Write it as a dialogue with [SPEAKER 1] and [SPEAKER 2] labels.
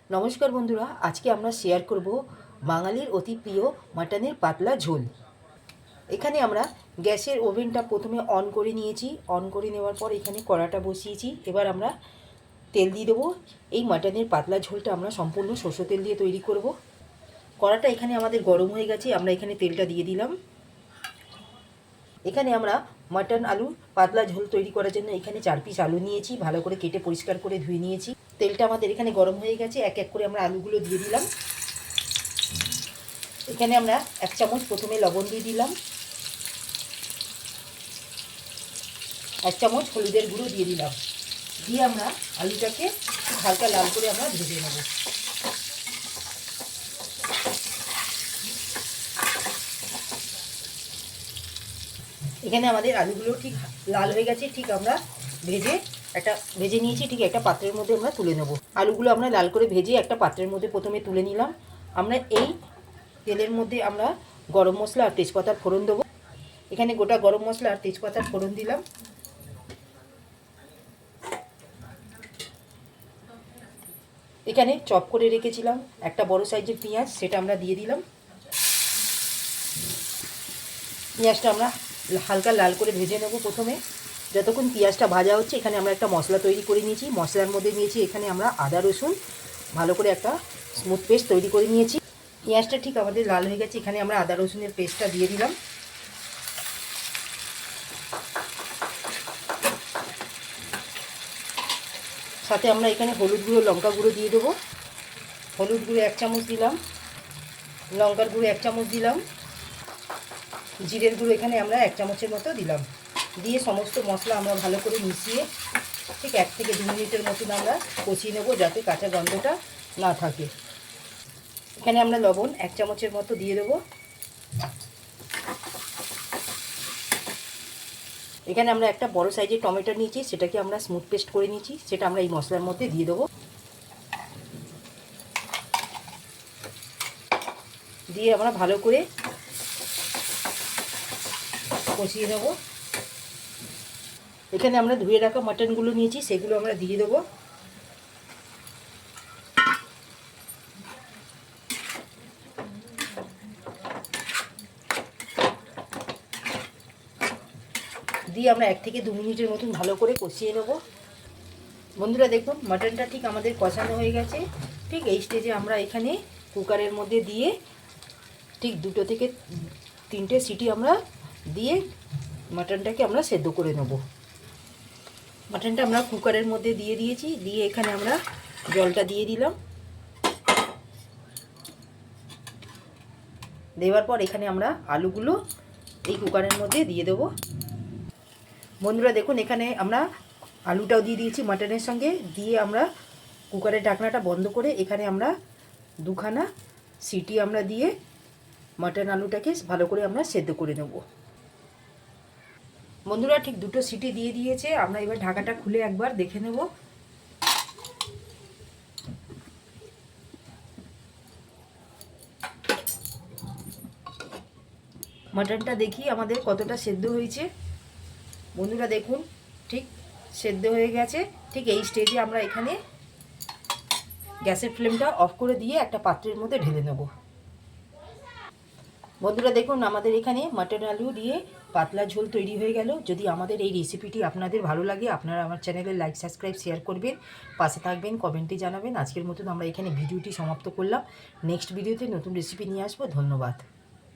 [SPEAKER 1] নমস্কার বন্ধুরা, আজকে আমরা শেয়ার করব বাঙালির অতি প্রিয় মাটনের পাতলা ঝোল। এখানে আমরা গ্যাসের ওভেনটা প্রথমে অন করে নিয়েছি। অন করে নেওয়ার পর এখানে কড়াটা বসিয়েছি। এবার আমরা তেল দিয়ে দেবো। এই মাটনের পাতলা ঝোলটা আমরা সম্পূর্ণ সরষের তেল দিয়ে তৈরি করব। কড়াটা এখানে আমাদের গরম হয়ে গেছে, আমরা এখানে তেলটা দিয়ে দিলাম। এখানে আমরা মাটন আলু পাতলা ঝোল তৈরি করার জন্য এখানে 4 পিস আলু নিয়েছি, ভালো করে কেটে পরিষ্কার করে ধুয়ে নিয়েছি। তেলটা আমাদের এখানে গরম হয়ে গেছে, এক এক করে আমরা আলুগুলো দিয়ে দিলাম। এখানে আমরা 1 চামচ প্রথমে লবণ দিয়ে দিলাম, 1 চামচ হলুদের গুঁড়ো দিয়ে দিলাম। দিয়ে আমরা আলুটাকে হালকা লাল করে আমরা ভেজে নেব। এখানে আমাদের আলুগুলো ঠিক লাল হয়ে গেছে, ঠিক আমরা ভেজে নিয়েছি। ঠিক একটা পাত্রের মধ্যে আমরা তুলে নেব। আলুগুলো আমরা লাল করে ভেজে একটা পাত্রের মধ্যে প্রথমে তুলে নিলাম। আমরা এই তেলের মধ্যে আমরা গরম মশলা আর তেজপাতার ফোড়ন দেবো। এখানে গোটা গরম মশলা আর তেজপাতার ফোড়ন দিলাম। এখানে চপ করে রেখেছিলাম একটা বড় সাইজের পেঁয়াজ, সেটা আমরা দিয়ে দিলাম। পেঁয়াজটা আমরা হালকা লাল করে ভেজে নেব। প্রথমে যতক্ষণ পেঁয়াজটা ভাজা হচ্ছে, এখানে আমরা একটা মশলা তৈরি করে নিয়েছি। মশলার মধ্যে নিয়েছি এখানে আমরা আদা রসুন, ভালো করে একটা স্মুথ পেস্ট তৈরি করে নিয়েছি। পেঁয়াজটা ঠিক আমাদের লাল হয়ে গেছে, এখানে আমরা আদা রসুনের পেস্টটা দিয়ে দিলাম। সাথে আমরা এখানে হলুদ গুঁড়ো লঙ্কা গুঁড়ো দিয়ে দেবো। হলুদ গুঁড়ো 1 চামচ দিলাম, লঙ্কার গুঁড়ো 1 চামচ দিলাম, জিরের গুঁড়ো এখানে আমরা 1 চামচের মতো দিলাম। দিয়ে সমস্ত মশলা আমরা ভালো করে মিশিয়ে ঠিক 1 থেকে 2 মিনিটের মতন আমরা কষিয়ে নেব, যাতে কাঁচা গন্ধটা না থাকে। এখানে আমরা লবণ 1 চামচের মতো দিয়ে দেবো। এখানে আমরা একটা বড় সাইজের টমেটো নিয়েছি, সেটাকে আমরা স্মুথ পেস্ট করে নিয়েছি, সেটা আমরা এই মশলার মধ্যে দিয়ে দেবো। দিয়ে আমরা ভালো করে কষিয়ে নেব। এখানে আমরা ধুয়ে রাখা মাটনগুলো নিয়েছি, সেগুলো আমরা দিয়ে দেবো। দিয়ে আমরা 1 থেকে 2 মিনিটের মতন ভালো করে কষিয়ে নেব। বন্ধুরা দেখুন, মাটনটা ঠিক আমাদের কষানো হয়ে গেছে। ঠিক এই স্টেজে আমরা এখানে কুকারের মধ্যে দিয়ে ঠিক 2 থেকে 3টে সিটি আমরা দিয়ে মাটনটাকে আমরা সেদ্ধ করে নেব। মাটনটা আমরা কুকারের মধ্যে দিয়ে দিয়েছি। দিয়ে এখানে আমরা জলটা দিয়ে দিলাম। দেওয়ার পর এখানে আমরা আলুগুলো এই কুকারের মধ্যে দিয়ে দেব। বন্ধুরা দেখুন, এখানে আমরা আলুটাও দিয়ে দিয়েছি মাটনের সঙ্গে। দিয়ে আমরা কুকারের ঢাকনাটা বন্ধ করে এখানে আমরা 2খানা সিটি আমরা দিয়ে মাটন আলুটাকে ভালো করে আমরা সেদ্ধ করে নেব। বন্ধুরা ঠিক 2টো সিটি দিয়ে দিয়েছে, আমরা এবার ঢাকাটা খুলে একবার দেখে নেব। মাটনটা দেখি আমাদের কতটা সেদ্ধ হয়েছে। বন্ধুরা দেখুন, ঠিক সেদ্ধ হয়ে গেছে। ঠিক এই স্টেজে আমরা এখানে গ্যাসের ফ্লেমটা অফ করে দিয়ে একটা পাত্রের মধ্যে ঢেলে নেব। বন্ধুরা দেখুন, আমাদের এখানে মাটন আলু দিয়ে পাতলা ঝোল তৈরি হয়ে গেল। যদি আমাদের এই রেসিপিটি আপনাদের ভালো লাগে, আপনারা আমার চ্যানেলে লাইক সাবস্ক্রাইব শেয়ার করবেন, পাশে থাকবেন, কমেন্টে জানাবেন। আজকের মতন আমরা এখানে ভিডিওটি সমাপ্ত করলাম। নেক্সট ভিডিওতে নতুন রেসিপি নিয়ে আসবো। ধন্যবাদ।